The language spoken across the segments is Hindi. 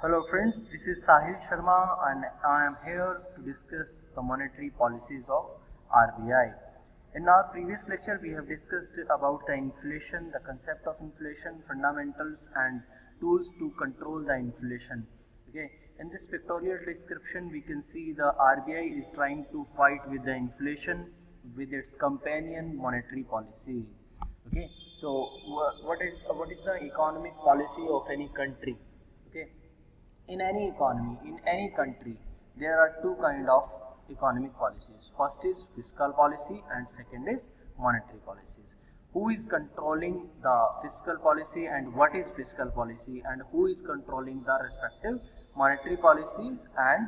Hello friends, this is Sahil Sharma and I am here to discuss the monetary policies of RBI. In our previous lecture, we have discussed about the inflation, the concept of inflation, fundamentals and tools to control the inflation. Okay, in this pictorial description, we can see the RBI is trying to fight with the inflation with its companion monetary policy. Okay, so what is the economic policy of any country? Okay, in any economy, in any country, there are two kind of economic policies. First is fiscal policy and second is monetary policies. Who is controlling the fiscal policy and what is fiscal policy, and who is controlling the respective monetary policies, and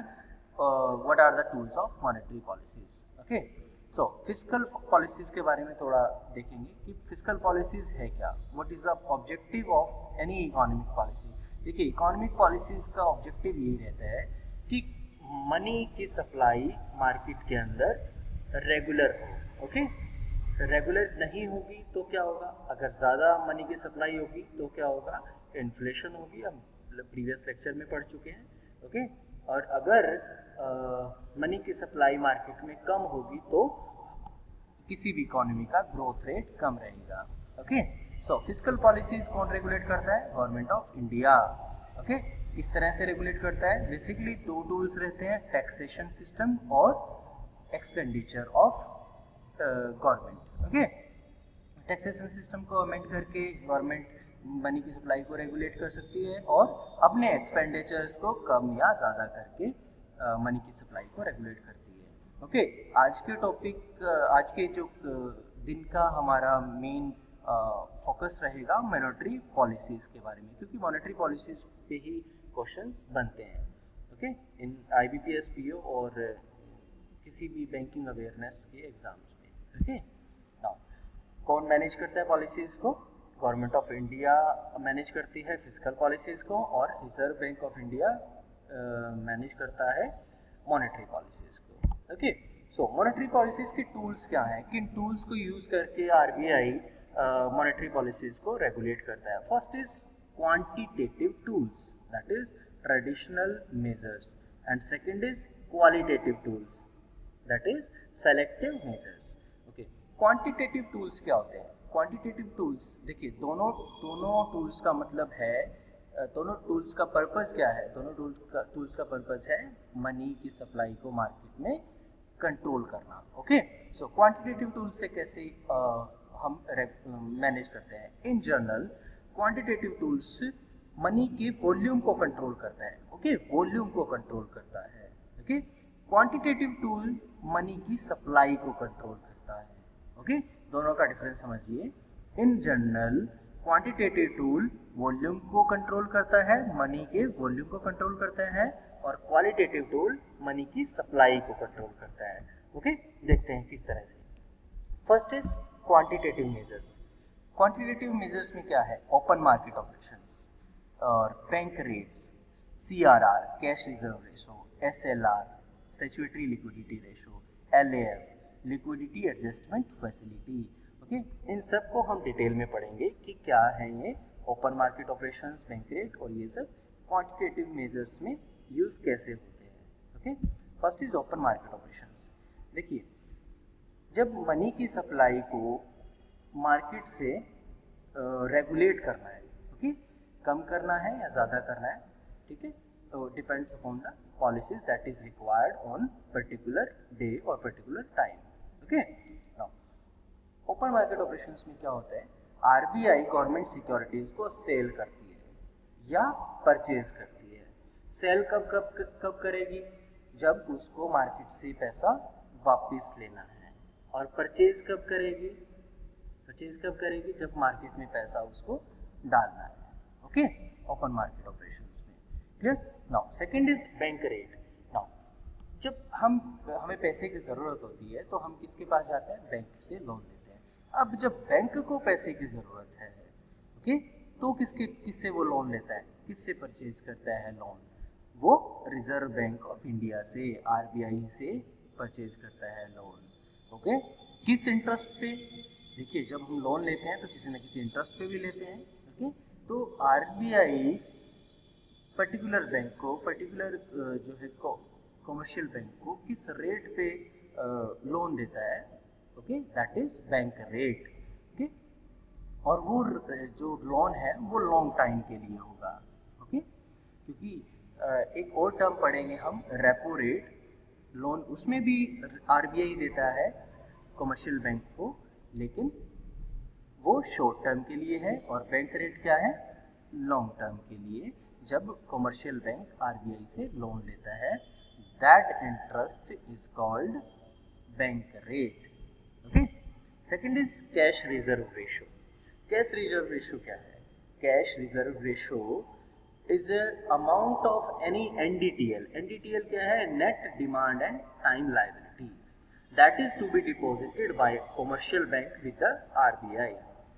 what are the tools of monetary policies. Okay, so physical policies के बारे में थोड़ा देखेंगे कि फिजिकल पॉलिसीज है क्या, what is the objective of any economic policy. देखिए, इकोनॉमिक पॉलिसीज का ऑब्जेक्टिव यही रहता है कि मनी की सप्लाई मार्केट के अंदर रेगुलर हो. ओके, रेगुलर नहीं होगी तो क्या होगा? अगर ज़्यादा मनी की सप्लाई होगी तो क्या होगा? इन्फ्लेशन होगी. हम प्रीवियस लेक्चर में पढ़ चुके हैं. ओके, और अगर मनी की सप्लाई मार्केट में कम होगी तो किसी भी इकोनॉमी का ग्रोथ रेट कम रहेगा. ओके, सो फिजिकल पॉलिसीज कौन रेगुलेट करता है? Government of India. ओके, किस तरह से रेगुलेट करता है? बेसिकली दो टूल्स रहते हैं, टैक्सेशन सिस्टम और expenditure of government. Okay, taxation system को अमेंड करके गवर्नमेंट मनी की सप्लाई को रेगुलेट कर सकती है और अपने एक्सपेंडिचर्स को कम या ज़्यादा करके मनी की सप्लाई को रेगुलेट करती है. ओके, आज के टॉपिक, आज के जो दिन का हमारा मेन फोकस रहेगा मॉनेटरी पॉलिसीज़ के बारे में, क्योंकि मॉनेटरी पॉलिसीज़ पे ही क्वेश्चंस बनते हैं. ओके, इन IBPS PO और किसी भी बैंकिंग अवेयरनेस के एग्जाम्स में. ओके, नाउ कौन मैनेज करता है पॉलिसीज़ को? गवर्नमेंट ऑफ इंडिया मैनेज करती है फिजिकल पॉलिसीज़ को और reserve bank of India manage करता है मॉनेटरी पॉलिसीज़ को. ओके, सो मॉनेटरी पॉलिसीज़ के टूल्स क्या हैं? किन टूल्स को यूज़ करके RBI मॉनेटरी पॉलिसीज़ को रेगुलेट करता है? First is quantitative tools, that is traditional measures, and second is qualitative tools, that is selective measures. Okay, quantitative tools क्या होते हैं? क्वांटिटेटिव टूल्स, देखिए, दोनों टूल्स का मतलब है, दोनों टूल्स का पर्पस क्या है? दोनों टूल्स का पर्पस है मनी की सप्लाई को मार्केट में कंट्रोल करना. ओके, सो क्वांटिटेटिव टूल्स से कैसे हम मैनेज करते हैं? In general quantitative tools money के वॉल्यूम को कंट्रोल करता है. ओके, वॉल्यूम को कंट्रोल करता है. ओके, क्वांटिटेटिव टूल मनी की सप्लाई को कंट्रोल करता है. ओके, दोनों का डिफरेंस समझिए. In general quantitative tool volume को कंट्रोल करता है, मनी के वॉल्यूम को कंट्रोल करता है, और क्वालिटेटिव टूल मनी की सप्लाई को कंट्रोल करता है. ओके, देखते हैं किस तरह से. First is quantitative measures. Quantitative measures में क्या है? ओपन मार्केट ऑपरेशंस और bank rates, CRR cash reserve ratio, SLR statutory liquidity ratio, LAF liquidity adjustment facility. Okay, इन सब को हम डिटेल में पढ़ेंगे कि क्या है ये open market operations, bank rate, और ये सब क्वांटिटेटिव मेजर्स में यूज कैसे होते हैं. Okay, first is open market operations. देखिए, जब मनी की सप्लाई को मार्केट से रेगुलेट करना है, ओके, कम करना है या ज़्यादा करना है, ठीक है, तो depends upon the policies that is required on particular day और particular time. Okay, open market operations में क्या होता है? RBI गवर्नमेंट सिक्योरिटीज़ को सेल करती है या परचेज करती है. सेल कब कब कब करेगी? जब उसको मार्केट से पैसा वापस लेना है. और परचेज कब करेगी? परचेज कब करेगी? जब मार्केट में पैसा उसको डालना है. ओके, ओपन मार्केट ऑपरेशंस में. Clear? Now second is bank rate. Now जब हमें पैसे की ज़रूरत होती है तो हम किसके पास जाते हैं? बैंक से लोन लेते हैं. अब जब बैंक को पैसे की ज़रूरत है, ओके, तो किससे वो लोन लेता है? किससे परचेज करता है लोन? वो रिजर्व बैंक ऑफ इंडिया से, RBI से परचेज करता है लोन. ओके, किस इंटरेस्ट पे? देखिए, जब हम लोन लेते हैं तो किसी न किसी इंटरेस्ट पे भी लेते हैं. ओके, तो RBI पर्टिकुलर बैंक को पर्टिकुलर जो है कॉमर्शियल बैंक को किस रेट पे लोन देता है, okay, that is bank rate, okay. और वो जो लोन है वो लॉन्ग टाइम के लिए होगा, ओके, क्योंकि एक और टर्म पढ़ेंगे हम, रेपो रेट लोन, उसमें भी आरबीआई देता है कॉमर्शियल बैंक को, लेकिन वो शॉर्ट टर्म के लिए है, और बैंक रेट क्या है, लॉन्ग टर्म के लिए। जब कॉमर्शियल बैंक आरबीआई से लोन लेता है, that interest is called bank rate, okay. Second is cash reserve ratio. Cash reserve ratio क्या है? Cash reserve ratio is amount of any NDTL. NDTL क्या है? Net demand and time liabilities, that is to be deposited by commercial bank with the RBI.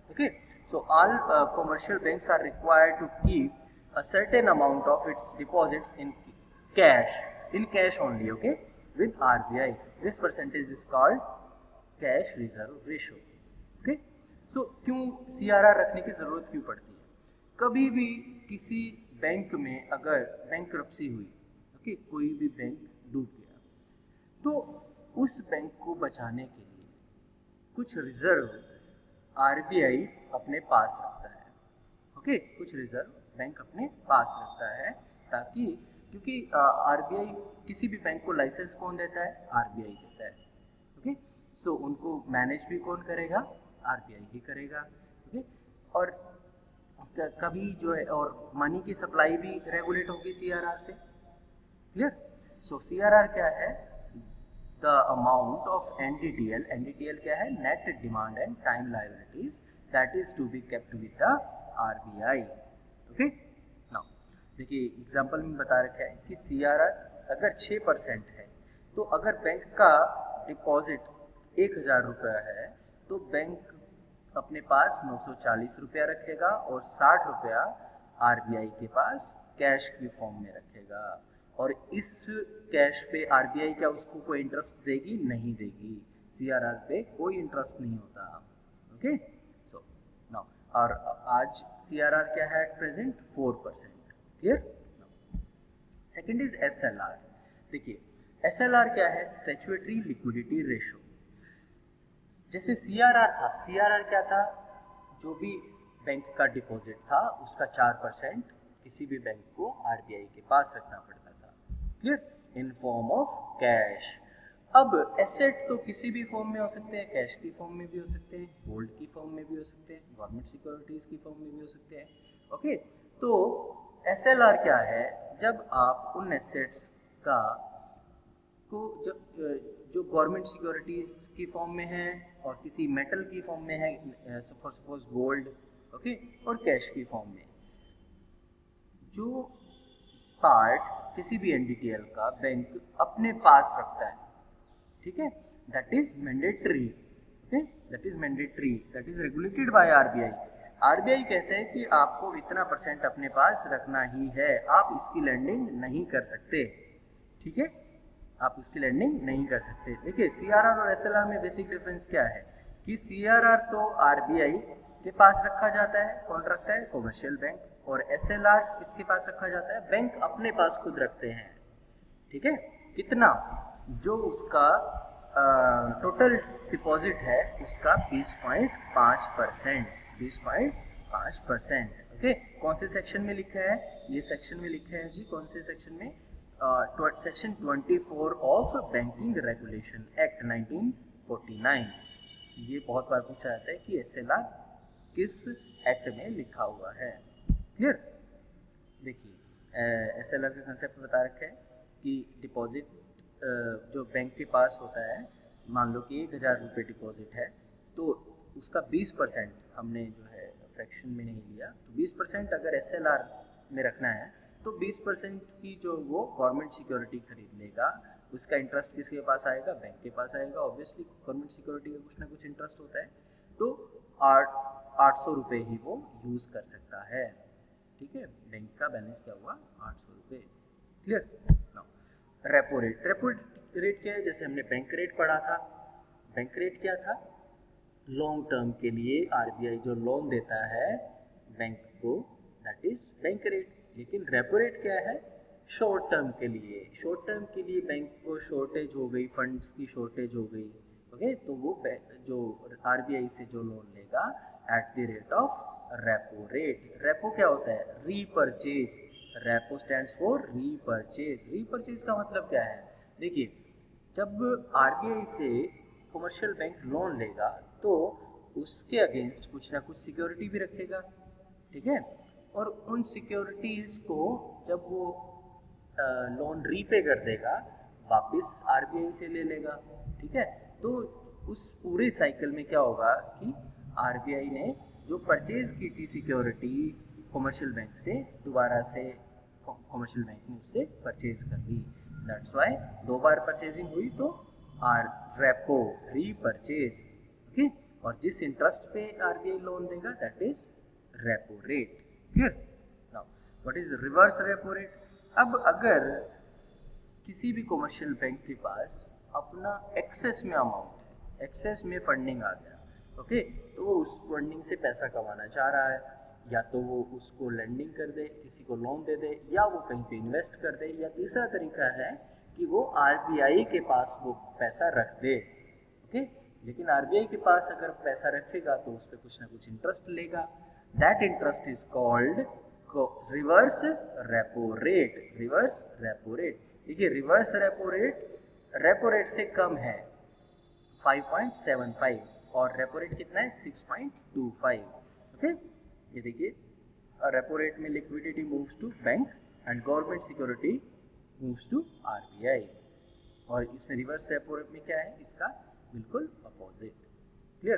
Okay, so all commercial banks are required to keep a certain amount of its deposits in cash only, okay, with RBI. This percentage is called cash reserve ratio. Okay, so क्यों CRR रखने की जरूरत क्यों पड़ती है? कभी भी किसी बैंक में अगर बैंक्रप्सी हुई, okay, कोई भी बैंक डूब गया, तो उस बैंक को बचाने के लिए कुछ रिजर्व आरबीआई अपने पास रखता है, ओके, कुछ रिजर्व बैंक अपने पास रखता है, ताकि, क्योंकि आरबीआई किसी भी बैंक को लाइसेंस कौन देता है? आरबीआई देता है, ओके। सो उनको मैनेज भी कौन करेगा? आरबीआई ही करेगा, ओके। और कभी जो है, और मनी की सप्लाई भी रेगुलेट होगी सीआरआर से, क्लियर। सो सीआरआर क्या है? The amount of NDTL, NDTL क्या है? Net Demand and Time Liabilities, that is to be kept with the RBI. Okay? Now, देखिए एग्जाम्पल में बता रखा है कि CRR अगर 6% है, तो अगर बैंक का डिपॉजिट 1000 रुपया है, तो बैंक अपने पास 940 रुपया रखेगा और 60 रुपया RBI के पास कैश की फॉर्म में रखेगा। और इस कैश पे आरबीआई क्या उसको कोई इंटरेस्ट देगी? नहीं देगी। सीआरआर पे कोई इंटरेस्ट नहीं होता, ओके। सो नाउ, और आज सीआरआर क्या है at present? 4%, clear. Second is SLR. देखिए एसएलआर क्या है? Statutory liquidity ratio. जैसे सीआरआर था, सीआरआर क्या था? जो भी बैंक का डिपॉजिट था उसका 4% किसी भी बैंक को आरबीआई के पास रखना पड़ता था, clear, in form of cash. अब एसेट तो किसी भी फॉर्म में हो सकते हैं, कैश की फॉर्म में भी हो सकते हैं, गोल्ड की फॉर्म में भी हो सकते हैं, गवर्नमेंट सिक्योरिटीज की फॉर्म में भी हो सकते हैं, ओके। तो एसएलआर क्या है? जब आप उन एसेट्स का को जो गवर्नमेंट सिक्योरिटीज की फॉर्म में है और किसी मेटल की फॉर्म में है, फॉर सपोज गोल्ड, ओके, और कैश की फॉर्म में, जो पार्ट किसी भी एनडीटीएल का बैंक अपने पास रखता है, ठीक है, that is mandatory, okay, that is mandatory, that is regulated by RBI. RBI कहते हैं कि आपको इतना % अपने पास रखना ही है, आप इसकी लैंडिंग नहीं कर सकते, ठीक है, आप उसकी लैंडिंग नहीं कर सकते। देखिए सीआरआर और एसएलआर में बेसिक डिफरेंस क्या है कि सीआरआर तो आरबीआई के पास रखा जाता है, कौन रखता है? Commercial bank. और एसएलआर किसके पास रखा जाता है? बैंक अपने पास खुद रखते हैं, ठीक है। कितना? जो उसका टोटल डिपॉजिट है उसका 20.5%, 20.5%, ओके। कौन से सेक्शन में लिखा है? ये सेक्शन में लिखा है जी, कौन से सेक्शन में? Section 24 of banking regulation act 1949। ये बहुत बार पूछा जाता है कि एसएलआर किस एक्ट में लिखा हुआ है, क्लियर। देखिए एसएलआर का कंसेप्ट बता रखा है कि डिपॉजिट जो बैंक के पास होता है, मान लो कि 1000 रुपये डिपॉजिट है, तो उसका 20% हमने जो है फ्रैक्शन में नहीं लिया, तो 20% अगर एसएलआर में रखना है तो 20% की जो वो गवर्नमेंट सिक्योरिटी खरीद लेगा, उसका इंटरेस्ट किसके पास आएगा? बैंक के पास आएगा। ऑब्वियसली गवर्नमेंट सिक्योरिटी का कुछ ना कुछ इंटरेस्ट होता है, तो 800 रुपये ही वो यूज़ कर सकता है, ठीक है। बैंक का बैलेंस क्या हुआ? 800 रुपये, clear. Now repo rate. Repo rate क्या है? जैसे हमने बैंक रेट पढ़ा था, बैंक रेट क्या था? लॉन्ग टर्म के लिए आरबीआई जो लोन देता है बैंक को, दैट इज बैंक रेट, लेकिन रेपो रेट क्या है, शॉर्ट टर्म के लिए। शॉर्ट टर्म के लिए बैंक को शॉर्टेज हो गई, फंड्स की शॉर्टेज हो गई, ओके, तो वो जो आरबीआई से जो लोन लेगा at the rate of repo rate. Repo क्या होता है, repurchase. Repo stands for repurchase. Repurchase का मतलब क्या है, देखिए जब आरबीआई से कमर्शियल बैंक लोन लेगा तो उसके अगेंस्ट कुछ ना कुछ सिक्योरिटी भी रखेगा, ठीक है, और उन सिक्योरिटीज को जब वो लोन रीपे कर देगा वापस आरबीआई से ले लेगा, ठीक है। तो उस पूरे साइकिल में क्या होगा कि आरबीआई ने जो परचेज की थी सिक्योरिटी कमर्शियल बैंक से, दोबारा से कमर्शियल बैंक ने उससे परचेज कर ली। दैट्स वाई दो बार परचेजिंग हुई तो आर रेपो रीपरचेज, ओके। और जिस इंटरेस्ट पे आरबीआई लोन देगा that is repo rate. Clear? Now what is reverse repo rate? अब अगर किसी भी कमर्शियल बैंक के पास अपना एक्सेस में अमाउंट है, एक्सेस में फंडिंग आ गया, ओके, तो वो उस फंडिंग से पैसा कमाना चाह रहा है, या तो वो उसको लेंडिंग कर दे, किसी को लोन दे दे, या वो कहीं पे इन्वेस्ट कर दे, या तीसरा तरीका है कि वो आरबीआई के पास वो पैसा रख दे, ओके। लेकिन आरबीआई के पास अगर पैसा रखेगा तो उस पर कुछ ना कुछ इंटरेस्ट लेगा। That interest is called reverse repo rate. Reverse repo rate, देखिए रिवर्स रेपो रेट से कम है 5.75 और रेपो रेट कितना है 6.25, ओके। ये देखिए रेपो रेट में liquidity moves to bank and government security moves to RBI, और इसमें रिवर्स रेपो रेट में क्या है, इसका बिल्कुल अपोजिट। क्लियर?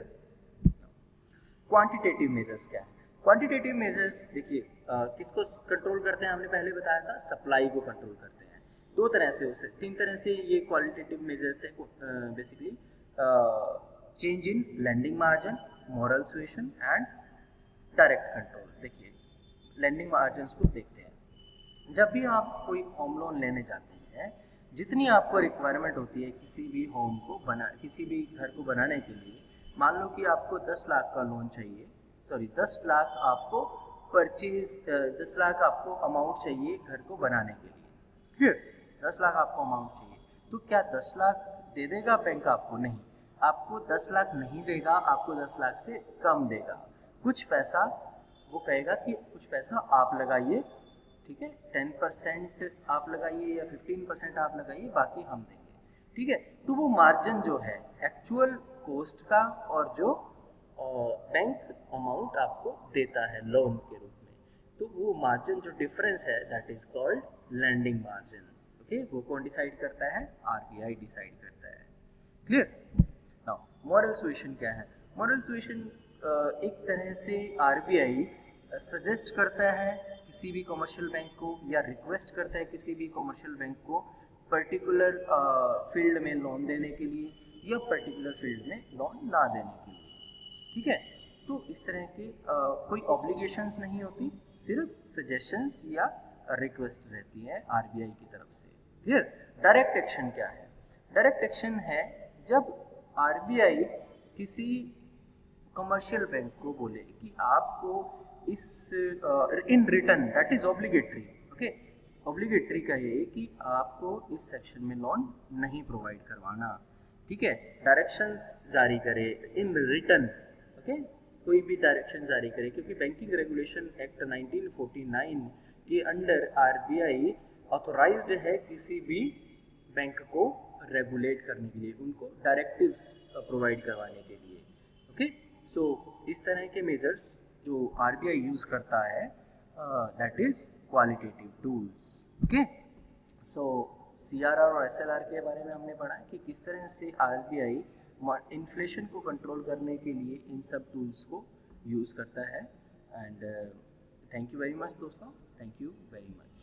क्वांटिटेटिव मेजर्स क्या है? क्वांटिटेटिव मेजर्स देखिए किसको कंट्रोल करते हैं, हमने पहले बताया था सप्लाई को कंट्रोल करते हैं। दो तरह से हो सकते, तीन तरह से ये क्वालिटेटिव मेजर्स है basically, change in lending margin, moral suasion and direct control. देखिए लेंडिंग मार्जिन को देखते हैं। जब भी आप कोई होम लोन लेने जाते हैं, जितनी आपको रिक्वायरमेंट होती है किसी भी होम को किसी भी घर को बनाने के लिए, मान लो कि आपको 10 लाख का लोन चाहिए, सॉरी 10 लाख आपको 10 लाख आपको अमाउंट चाहिए घर को बनाने के लिए। क्लियर? 10 लाख आपको अमाउंट चाहिए, तो क्या 10 लाख दे देगा बैंक आपको? नहीं, आपको 10 लाख नहीं देगा, आपको 10 लाख से कम देगा। कुछ पैसा वो कहेगा कि कुछ पैसा आप लगाइए, ठीक है, 10% आप लगाइए या 15% आप लगाइए, बाकी हम देंगे, ठीक है। तो वो मार्जिन जो है एक्चुअल कॉस्ट का और जो बैंक अमाउंट आपको देता है लोन के रूप में, तो वो मार्जिन जो डिफरेंस है that is called lending margin, okay. वो कौन डिसाइड करता है? आरबीआई डिसाइड करता है। क्लियर? नाउ मोरल सुएशन क्या है? मोरल सुएशन एक तरह से आरबीआई सजेस्ट करता है किसी भी कमर्शियल बैंक को, या रिक्वेस्ट करता है किसी भी कमर्शियल बैंक को पर्टिकुलर फील्ड में लोन देने के लिए, या पर्टिकुलर फील्ड में लोन ना देने के लिए, ठीक है। तो इस तरह के कोई ऑब्लिगेशंस नहीं होती, सिर्फ सजेशंस या रिक्वेस्ट रहती है आरबीआई की तरफ से। क्लियर? डायरेक्ट एक्शन क्या है? डायरेक्ट एक्शन है जब आरबीआई किसी कमर्शियल बैंक को बोले कि आपको इस in return, that is obligatory, okay, obligatory कहे कि आपको इस सेक्शन में लोन नहीं प्रोवाइड करवाना, ठीक है, डायरेक्शंस जारी करे इन रिटर्न, ओके, कोई भी डायरेक्शन जारी करे, क्योंकि बैंकिंग रेगुलेशन एक्ट 1949 के अंडर आरबीआई ऑथोराइज्ड है किसी भी बैंक को रेगुलेट करने के लिए, उनको डायरेक्टिव्स प्रोवाइड करवाने के लिए, ओके। सो इस तरह के मेजर्स जो आरबीआई यूज़ करता है that is qualitative tools, okay. So CRR और एसएलआर के बारे में हमने पढ़ा है कि किस तरह से आरबीआई इन्फ्लेशन को कंट्रोल करने के लिए इन सब टूल्स को यूज़ करता है। And thank you very much दोस्तों, थैंक यू वेरी मच।